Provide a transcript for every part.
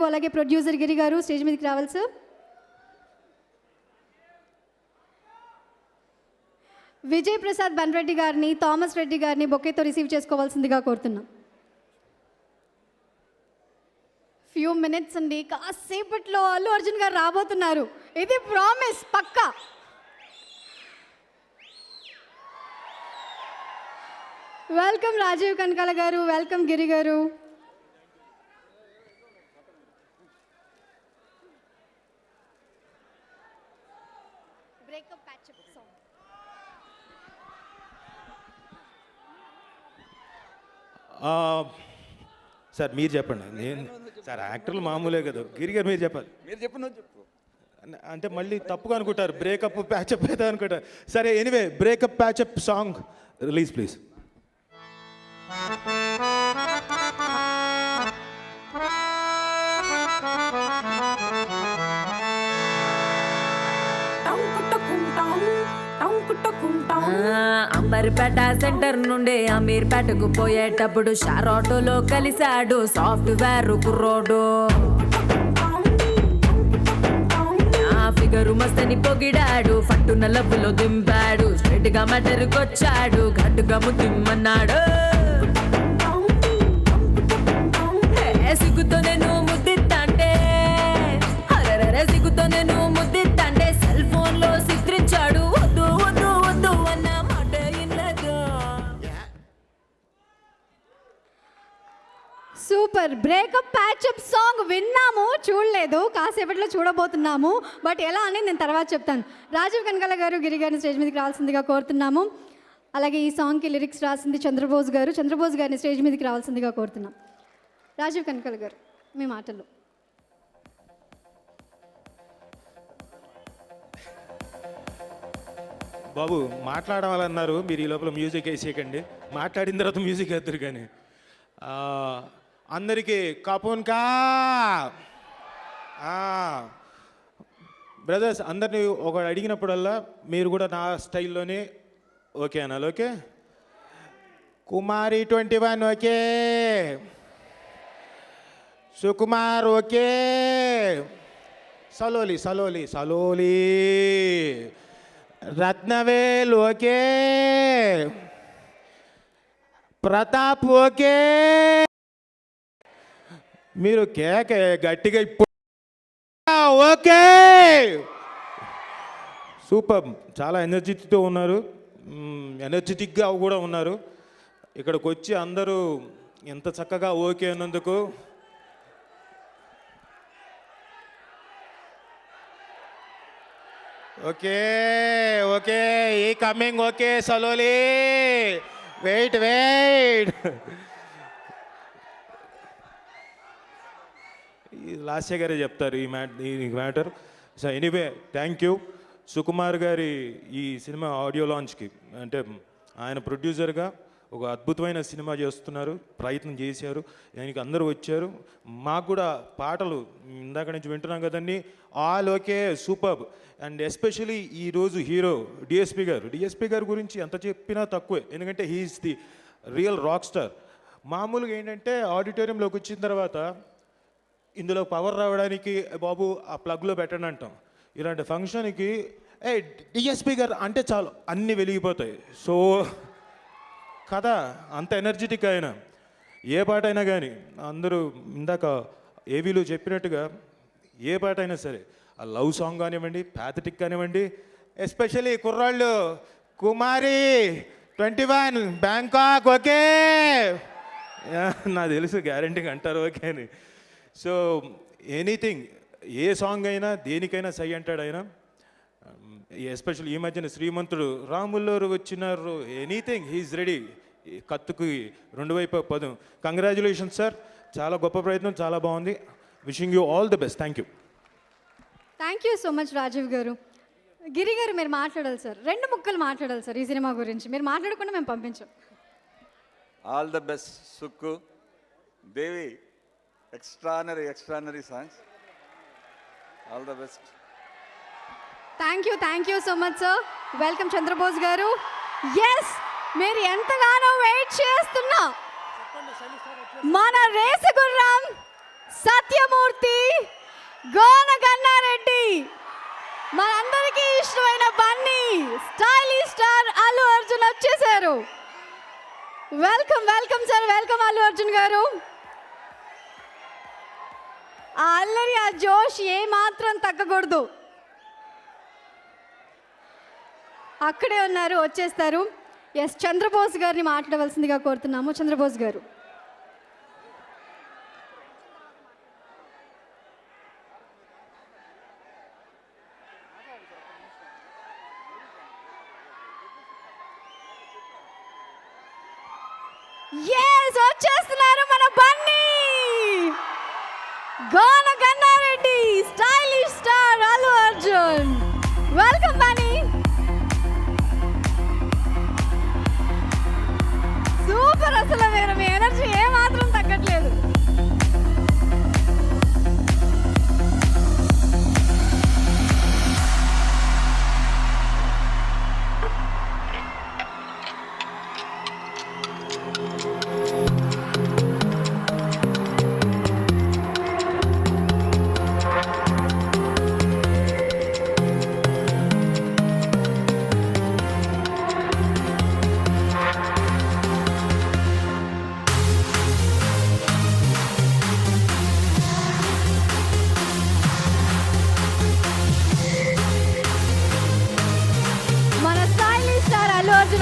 అలాగే ప్రొడ్యూసర్ గిరి గారు స్టేజ్ మీదకి రావాలి సార్. విజయ్ ప్రసాద్ బన్రెడ్డి గారిని, థామస్ రెడ్డి గారిని బొకేతో రిసీవ్ చేసుకోవాల్సిందిగా కోరుతున్నాం. ఫ్యూ మినిట్స్ అండి, కాసేపట్లో అల్లు అర్జున్ గారు రాబోతున్నారు, ఇది ప్రామిస్ పక్కా. వెల్కమ్ రాజీవ్ కనకాల గారు, వెల్కమ్ గిరి గారు. సార్ మీరు చెప్పండి. నేను సార్ యాక్టర్లు మామూలే కదా, గిరి గారు మీరు చెప్పాలి. మీరు చెప్పు అంటే మళ్ళీ తప్పుగా అనుకుంటారు, బ్రేకప్ ప్యాచప్ అయితే అనుకుంటారు. సరే anyway, breakup patch up song release please. Amberpet centre నుండి అమీర్పేటకు పోయేటప్పుడు షార్ ఆటోలో కలిశాడు సాఫ్ట్వేర్ కుర్రోడు. ఆ ఫిగరు మస్తని పొగిడాడు, ఫట్టున లబ్బులో దింపాడు, స్ట్రైట్ గా మటరుకొచ్చాడు, ఘట్టుగా ముద్దిమ్మన్నాడు. సిగ్గుతో నేను ముద్దిత్తంటే, అరరే సిగ్గుతో నేను ముద్దిత్తంటే సెల్ ఫోన్ లో చిత్రించాడు. వద్దు వద్దు వద్దు అన్న మాట ఇన్నదు. సూపర్ బ్రేకప్ ప్యాచప్ సాంగ్ విన్నాము, చూడలేదు, కాసేపట్లో చూడబోతున్నాము. బట్ ఎలా అని నేను తర్వాత చెప్తాను. రాజీవ్ కనకాల గారు, గిరి గారిని స్టేజ్ మీదకి రావాల్సిందిగా కోరుతున్నాము. అలాగే ఈ సాంగ్కి లిరిక్స్ రాసింది చంద్రబోస్ గారు. చంద్రబోస్ గారిని స్టేజ్ మీదకి రావాల్సిందిగా కోరుతున్నాం. రాజీవ్ కనకాల గారు మీ మాటలు. బాబు మాట్లాడాలన్నారు మీరు, ఈ లోపల మ్యూజిక్ వేసేయకండి, మాట్లాడిన తర్వాత మ్యూజిక్ వేద్దరు. కానీ అందరికీ కాపోన్ కా బ్రదర్స్, అందరినీ ఒకడు అడిగినప్పుడల్లా మీరు కూడా నా స్టైల్లోనే ఓకే అనాలి. Okay, Kumari 21 okay, Sukumar okay, సలోలి సలోలి సలోలి, రత్నవేల్ ఓకే, ప్రతాప్ ఓకే. మీరు కేక గట్టిగా ఓకే. సూపర్, చాలా ఎనర్జెటిక్తో ఉన్నారు, ఎనర్జెటిక్గా కూడా ఉన్నారు. ఇక్కడికి వచ్చి అందరూ ఎంత చక్కగా ఓకే అన్నందుకు ఓకే ఓకే ఈ కమింగ్ ఓకే సలోలి, వెయిట్ వెయిట్. లాస్య గారే చెప్తారు ఈ matter. So anyway, thank you Sukumar గారి ఈ సినిమా ఆడియో లాంచ్కి. అంటే ఆయన ప్రొడ్యూసర్గా ఒక అద్భుతమైన సినిమా చేస్తున్నారు, ప్రయత్నం చేశారు, దానికి అందరూ వచ్చారు. మాకు కూడా పాటలు ఇందాక నుంచి వింటున్నాం కదండి, all okay, super. And especially ఈరోజు హీరో డిఎస్పి గారి గురించి ఎంత చెప్పినా తక్కువే, ఎందుకంటే he's the real rock star. మామూలుగా ఏంటంటే ఆడిటోరియంలోకి వచ్చిన తర్వాత ఇందులో పవర్ రావడానికి బాబు ఆ ప్లగ్లో పెట్టండి అంటాం. ఇలాంటి ఫంక్షన్కి డిఎస్పి గారు అంటే చాలు అన్నీ వెలిగిపోతాయి. సో కదా, అంత ఎనర్జెటిక్ అయినా ఏ పాట అయినా కానీ అందరూ ఇందాక ఏవీలు చెప్పినట్టుగా ఏ పాట అయినా సరే, ఆ లవ్ సాంగ్ కానివ్వండి, ప్యాథటిక్ కానివ్వండి, ఎస్పెషలీ కుర్రాళ్ళు కుమారి 21 బ్యాంకాక్ ఓకే, నాకు తెలుసు గ్యారంటీగా అంటారు ఓకే అని. సో ఎనీథింగ్, ఏ సాంగ్ అయినా దేనికైనా సై అంటాడు ఆయన. ఎస్పెషల్లీ ఈ మధ్యన శ్రీమంతుడు రాముల్లోరు వచ్చినారు, ఎనీథింగ్ హీఈస్ రెడీ. కత్తుకి రెండు వైపు పదం. కంగ్రాచులేషన్స్ సార్, చాలా గొప్ప ప్రయత్నం, చాలా బాగుంది. Wishing you all the best. Thank you. Thank you so much Rajeev garu. Giri గారు మీరు మాట్లాడాలి సార్, 2 ముక్కలు మాట్లాడాలి సార్ ఈ సినిమా గురించి. మీరు మాట్లాడకుండా మేము పంపించాం. All the best Sukku, Devi, extraordinary songs. All the best. Thank you so much sir. Welcome Chandrabose garu. Yes, మీరు ఎంతగానో వెయిట్ చేస్తున్నా మన రేసు గుర్రం సత్యమూర్తి గోన గన్నారెడ్డి, మనందరికీ ఇష్టమైన బన్నీ, స్టైలిష్ స్టార్ అల్లు అర్జున్ వచ్చేసారు. Welcome welcome sir, welcome Allu Arjun గారు. ఆ అల్లరి, ఆ జోష్ ఏ మాత్రం తగ్గకూడదు. అక్కడే ఉన్నారు, వచ్చేస్తారు. ఎస్, చంద్రబోస్ గారిని మాట్లాడవలసిందిగా కోరుతున్నాము. చంద్రబోస్ గారు. వచ్చేస్తున్నారు మన Bunny, Gona Gannareddy, stylish star Allu Arjun. Welcome Bunny. Super, అసలు మీరు మీ ఎనర్జీ ఏ మాత్రం తగ్గట్లేదు.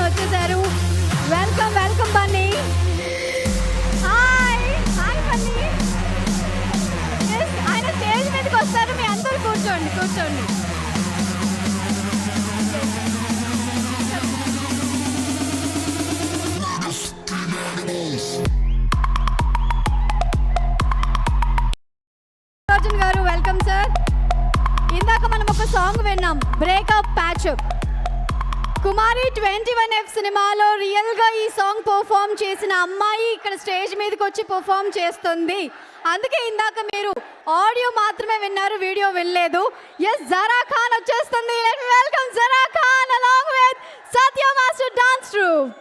వచ్చేసారు. Welcome welcome Bunny. Hi hi Bunny. ఆయన స్టేజ్ మీదకి వస్తారు, మీ అందరూ కూర్చోండి కూర్చోండి. అర్జున్ గారు వెల్కమ్ సార్. ఇందాక మనం ఒక సాంగ్ విన్నాం, బ్రేకప్ ప్యాచప్. కుమారి 21F సినిమాలో రియల్గా ఈ సాంగ్ పర్ఫామ్ చేసిన అమ్మాయి ఇక్కడ స్టేజ్ మీదకి వచ్చి పర్ఫామ్ చేస్తుంది. అందుకే ఇందాక మీరు ఆడియో మాత్రమే విన్నారు, వీడియో వినలేదు. ఎస్, జరా ఖాన్ వచ్చేస్తుంది. Let me welcome Zara Khan along with Satya master dance troupe.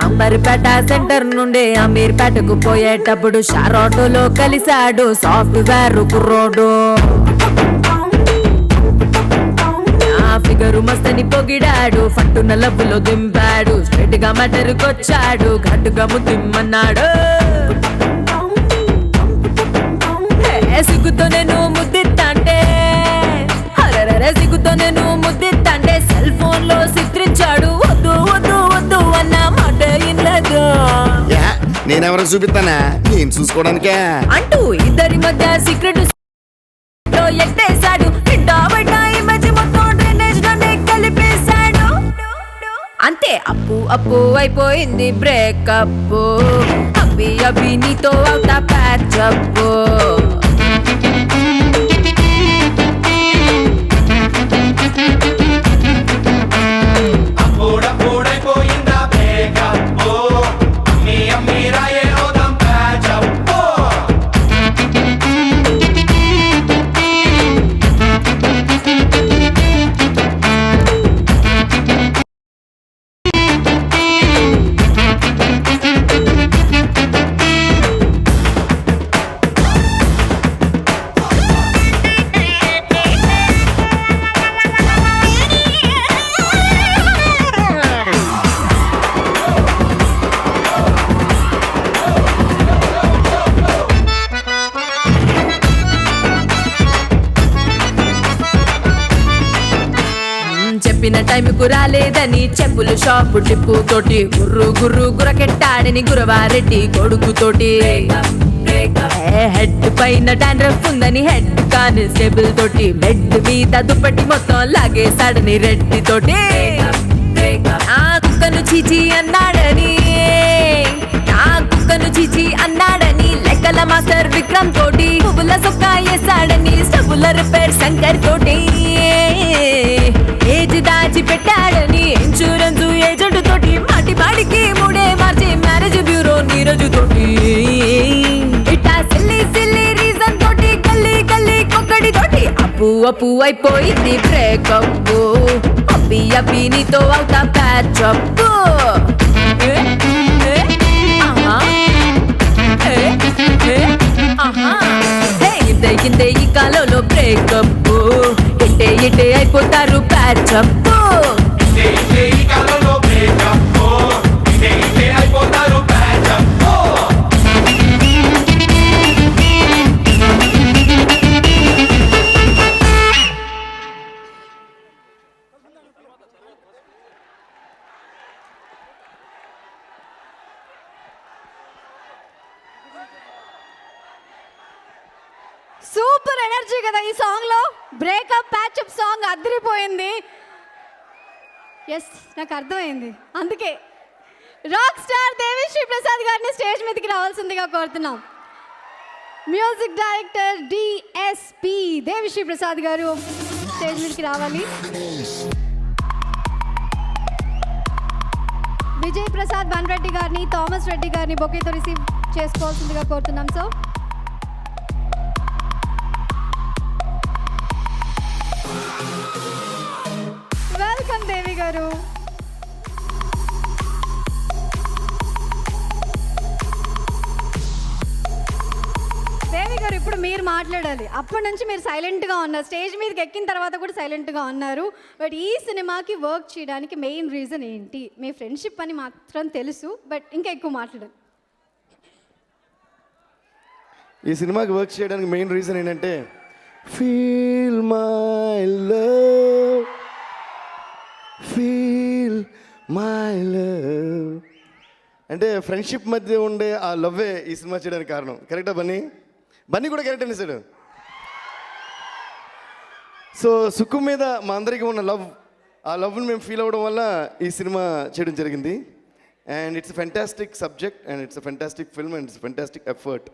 Amberpet centre నుండి అమీర్పేటకు పోయేటప్పుడు షార్ ఆటోలో కలిశాడు సాఫ్ట్వేర్ కుర్రోడు. ఆ ఫిగరు మస్తని పొగిడాడు, ఫట్టున లవ్వులో దింపాడు. స్ట్రెయిట్ గా మటరుకొచ్చాడు, ఘట్టుగా ముద్దిమ్మన్నాడు. సిగ్గుతో నేను ముద్దిత్తంటే, అరరే సిగ్గుతో నేను ముద్దిత్తంటే సెల్ ఫోన్ లో చిత్రించాడు. వద్దు వద్దు వద్దు అన్న మాట ఇన్లేదు. నేనెవరో చూపిస్తానా, నేను చూసుకోవడానికే అంటూ ఇద్దరి మధ్య సీక్రెట్ ఎట్టేశాడు. కలిపేశాడు. అంతే, అప్పు అప్పు అయిపోయింది బ్రేకప్. అబ్బి అబ్బి నీతో అవుతా ప్యాచప్. చెప్పిన టైంకు రాలేదని చెప్పులు షాపు టిప్పు తోటి గుర్రు గుర్రు గురకెట్టాడని గురవారెడ్డి కొడుకుతోటి. హెడ్ పైన డాండ్రఫ్ ఉందని హెడ్ కానిస్టేబుల్ తోటి బెడ్ మీద దుప్పటి మొత్తం లాగేశాడని రెడ్డి తోటి. ఆ కుక్కను చీచి అన్నాడని, ఆ కుక్కను చీచి అన్నాడని లెక్కల మాస్టర్ విక్రమ్ తోటి పువ్వుల సొక్కా వేసాడని స్టబుల రిపేర్ శంకర్ తోటి ఏజ్ దాచి పెట్టాడని ఇన్సూరెన్స్ ఏజెంట్ తోటి మాటి మాటికి మూడే మార్చి మ్యారేజ్ బ్యూరో నీరజు తోటి ఇట్టా సిల్లి సిల్లి రీజన్ తోటి గల్లీ గల్లీ కొక్కడి తోటి అప్పు అప్పు అయిపోయింది బ్రేకప్ అబ్బి అబ్బి నీతో అవుతా ప్యాచప్ ఇంతే ఈ కాలంలో బ్రేకప్ ఇట్టే అయిపోతారు ప్యాచప్ సూపర్ ఎనర్జీ కదా ఈ సాంగ్ లో. బ్రేకప్ ప్యాచప్ సాంగ్ అదిరిపోయింది. ఎస్, నాకు అర్థమైంది. అందుకే రాక్ స్టార్ దేవిశ్రీ ప్రసాద్ గారిని స్టేజ్ మీదకి రావాల్సిందిగా కోరుతున్నాం. Music director DSP Devi Sri Prasad garu stage మీదకి రావాలి. విజయ్ ప్రసాద్ బన్రెడ్డి గారిని, థామస్ రెడ్డి గారిని బొకేతో రిసీవ్ చేసుకోవాల్సిందిగా కోరుతున్నాం. సో వెల్కమ్ దేవి గారు. దేవి గారు, ఇప్పుడు మీరు మాట్లాడాలి. అప్పటి నుంచి మీరు సైలెంట్గా ఉన్నారు. స్టేజ్ మీదకి ఎక్కిన తర్వాత కూడా సైలెంట్గా ఉన్నారు. బట్ ఈ సినిమాకి వర్క్ చేయడానికి మెయిన్ రీజన్ ఏంటి? మీ ఫ్రెండ్షిప్ అని మాత్రం తెలుసు, బట్ ఇంకా ఎక్కువ మాట్లాడాలి. ఈ సినిమాకి వర్క్ చేయడానికి మెయిన్ రీజన్ ఏంటంటే feel my love, feel my love అంటే ఫ్రెండ్షిప్ మధ్య ఉండే ఆ లవ్వే ఈ సినిమా చేయడానికి కారణం. కరెక్టా బన్నీ? బన్నీ కూడా కరెక్ట్ అనేసాడు. సో సుక్కు మీద మా అందరికీ ఉన్న లవ్, ఆ లవ్ని మేము ఫీల్ అవ్వడం వల్ల ఈ సినిమా చేయడం జరిగింది. And it's fantastic subject and it's fantastic film and it's fantastic effort.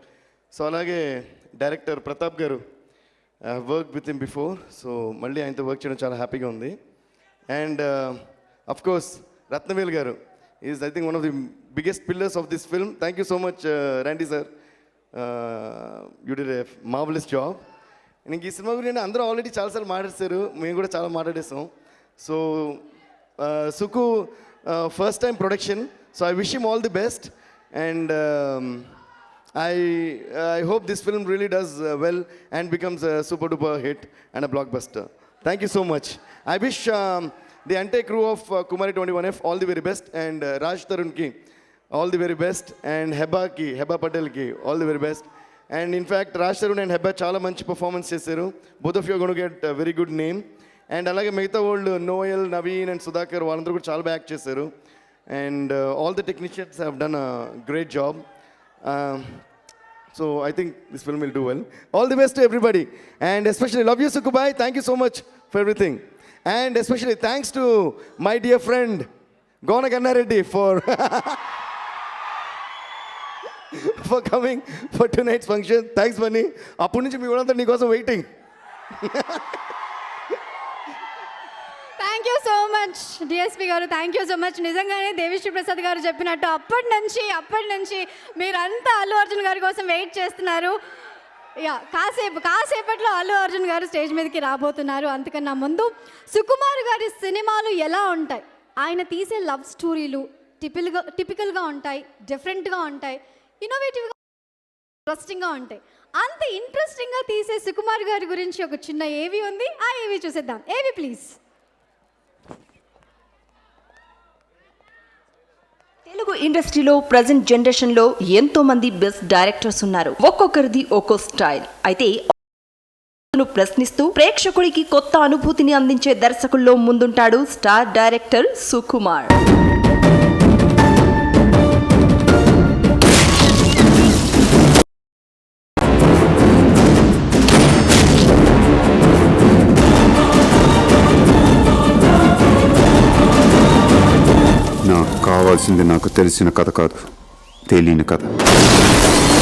So అలాగే డైరెక్టర్ ప్రతాప్ గారు, work with him before, so మళ్ళీ ఆయనతో వర్క్ చేయడం చాలా హ్యాపీగా ఉంది. అండ్ అఫ్ కోర్స్ రత్నవేల్ గారు is I think one of the biggest pillars of this film. Thank you so much Randy sir, you did a marvellous job. ఇంక ఈ cinema గురించి అందరూ ఆల్రెడీ చాలాసార్లు మాట్లాడేశారు, మేము కూడా చాలా మాట్లాడేసాం. So Suku first time production, so I wish him all the best. And I hope this film really does well and becomes a super duper hit and a blockbuster. Thank you so much. I wish the entire crew of Kumari 21F all the very best, and Raj Tarun ki all the very best, and Heba Patel ki all the very best. And in fact Raj Tarun and Heba చాలా మంచి performance చేశారు. Both of you are going to get a very good name. And అలాగే మిగతా వాళ్ళు Noel, Naveen and Sudhakar వాళ్ళందరూ కూడా చాలా బాగా యాక్ట్ చేశారు. And all the technicians have done a great job. So I think this film will do well. All the best to everybody, and especially love you Sukubai. Thank you so much for everything, and especially thanks to my dear friend Gona Ganna Reddy for for coming for tonight's function. Thanks Bunny. Appu nunchi mee vallanతా నీ కోసం waiting. Thank you so much DSP గారు, thank you so much. నిజంగానే దేవిశ్రీ ప్రసాద్ గారు చెప్పినట్టు అప్పటి నుంచి మీరంతా అల్లు అర్జున్ గారి కోసం వెయిట్ చేస్తున్నారు. యా, కాసేపట్లో అల్లు అర్జున్ గారు స్టేజ్ మీదకి రాబోతున్నారు. అంతకన్నా ముందు సుకుమార్ గారి సినిమాలు ఎలా ఉంటాయి? ఆయన తీసే లవ్ స్టోరీలు టిపికల్గా ఉంటాయి, డిఫరెంట్గా ఉంటాయి, ఇన్నోవేటివ్గా, ఇంట్రెస్టింగ్గా ఉంటాయి. అంత ఇంట్రెస్టింగ్గా తీసే సుకుమార్ గారి గురించి ఒక చిన్న ఏవి ఉంది, ఆ ఏవి చూసేద్దాం. ఏవి ప్లీజ్. తెలుగు ఇండస్ట్రీలో ప్రజెంట్ జనరేషన్లో ఎంతో మంది బెస్ట్ డైరెక్టర్స్ ఉన్నారు. ఒక్కొక్కరిది ఒక్కో స్టైల్. అయితే ప్రశ్నిస్తూ ప్రేక్షకుడికి కొత్త అనుభూతిని అందించే దర్శకుల్లో ముందుంటాడు స్టార్ డైరెక్టర్ సుకుమార్. నాకు కావాల్సింది నాకు తెలిసిన కథ కాదు, తెలియని కథ.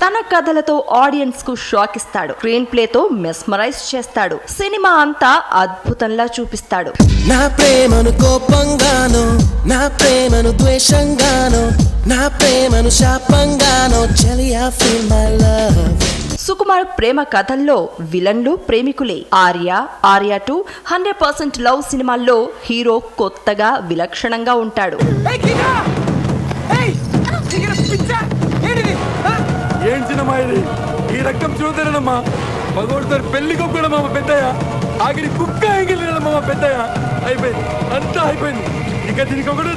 తన కథలతో ఆడియన్స్ కు షాక్ ఇస్తాడు. స్క్రీన్ ప్లేతో మెస్మరైజ్ చేస్తాడు. సినిమా అంతా అద్భుతంలా చూపిస్తాడు. నా ప్రేమను కోపంగానో, నా ప్రేమను ద్వేషంగానో, నా ప్రేమను శాపంగానో, చెలియా ఫీల్ మై లవ్. సుకుమార్ ప్రేమ కథల్లో విలన్లు ప్రేమికులే. ఆర్య 2, 100% లవ్ సినిమాల్లో హీరో కొత్తగా విలక్షణంగా ఉంటాడు. ఏం సినిమా ఇది? ఈ రకం చూద్దరమ్మా. మగోడితో పెళ్లి కొక్కడం మా పెద్దయ్య, ఆఖరి కుక్క ఎంగిలినమ్మా మా పెద్దయ్య. అయిపోయింది, అంతా అయిపోయింది. ఇక దీనికి ఒకటి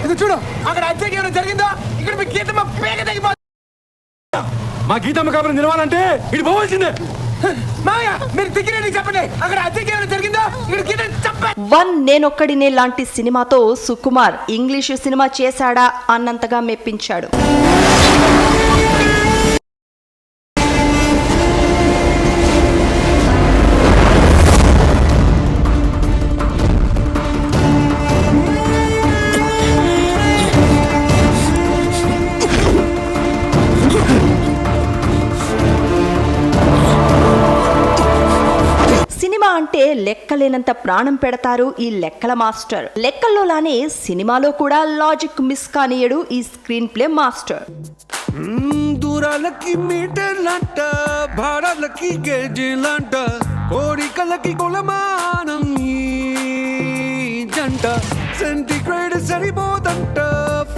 ఇది చూడు, అక్కడ అజ్జకి ఏమైనా జరిగిందో, ఇక్కడ మీ గీతమ్మ పేగ తగ్గిపో. మా గీతమ్మ కాబట్టి నిలవాలంటే ఇది పోవాల్సిందే. మామయ్య మీరు తిరిగి చెప్పండి, అక్కడ అజ్జకి ఏమైనా జరిగిందో, ఇక్కడ గీత చెప్పండి. 1 నేనొక్కడినే లాంటి సినిమాతో సుకుమార్ ఇంగ్లీషు సినిమా చేశాడా అన్నంతగా మెప్పించాడు. సినిమా అంటే లెక్కలేనంత ప్రాణం పెడతారు ఈ లెక్కల మాస్టర్. లెక్కల్లోలానే సినిమాలో కూడా లాజిక్ మిస్ కానియడు ఈ స్క్రీన్ ప్లే మాస్టర్. దూరాలకి మీటర్లంట, భారాలకి గేజీలంట, కోరికలకి కొలమానం ఈ జంట. సెంటిగ్రేడ్ సరిపోదంట,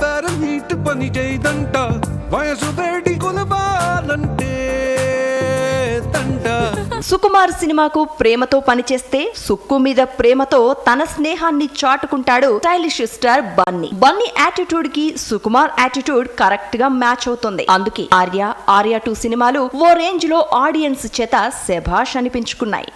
ఫారెన్హీట్ పని చేయదంట, వయసు వేడి కొలవాలంటే తంట. సుకుమార్ సినిమాకు ప్రేమతో పనిచేస్తే సుక్కు మీద ప్రేమతో తన స్నేహాన్ని చాటుకుంటాడు stylish star Bunny. Bunny attitude కి సుకుమార్ యాటిట్యూడ్ కరెక్ట్ గా మ్యాచ్ అవుతుంది. అందుకే ఆర్య 2 సినిమాలు ఓ రేంజ్ లో ఆడియన్స్ చేత శభాష్ అనిపించుకున్నాయి.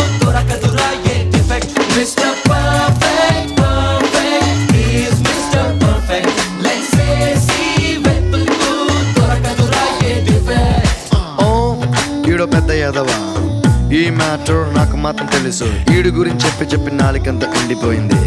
ఈడో పెద్ద యాదవా, ఈ మ్యాటర్ నాకు మాత్రం తెలుసు. ఈడు గురించి చెప్పి నాలుకంతా ఎండిపోయింది,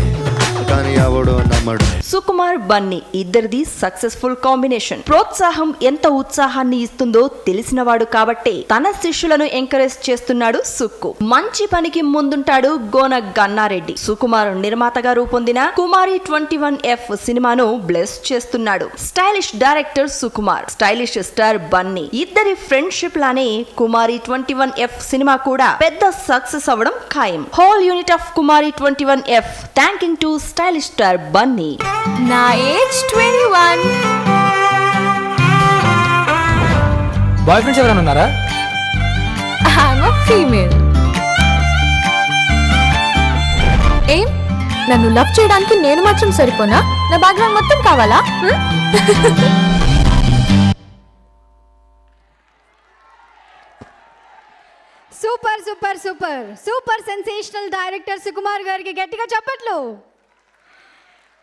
కానీ ఎవడో నమ్మడు. సుకుమార్ బన్నీ ఇద్దరిది సక్సెస్ఫుల్ కాంబినేషన్. ప్రోత్సాహం ఎంత ఉత్సాహాన్ని ఇస్తుందో తెలిసినవాడు కాబట్టే తన శిష్యులను ఎంకరేజ్ చేస్తున్నాడు సుక్కు. మంచి పనికి ముందుంటాడు గోన గన్నారెడ్డి. సుకుమార్ నిర్మాతగా రూపొందిన కుమారి 21F సినిమాను బ్లెస్ చేస్తున్నాడు. Stylish director Sukumar, stylish star Bunny ఇద్దరి ఫ్రెండ్షిప్ లానే కుమారి 21F సినిమా కూడా పెద్ద సక్సెస్ అవ్వడం ఖాయం. Whole unit of Kumari 21F thanking to stylish star Bunny. నా ఏజ్ 21. బాయ్ ఫ్రెండ్స్ ఎవరైనా ఉన్నారా? I'm a female. ఏం నన్ను లవ్ చేయడానికి నేను మాత్రం సరిపోనా? నా బ్యాక్గ్రౌండ్ మొత్తం కావాలా? Super super super super sensational director Sukumar గారికి గట్టిగా చప్పట్లు.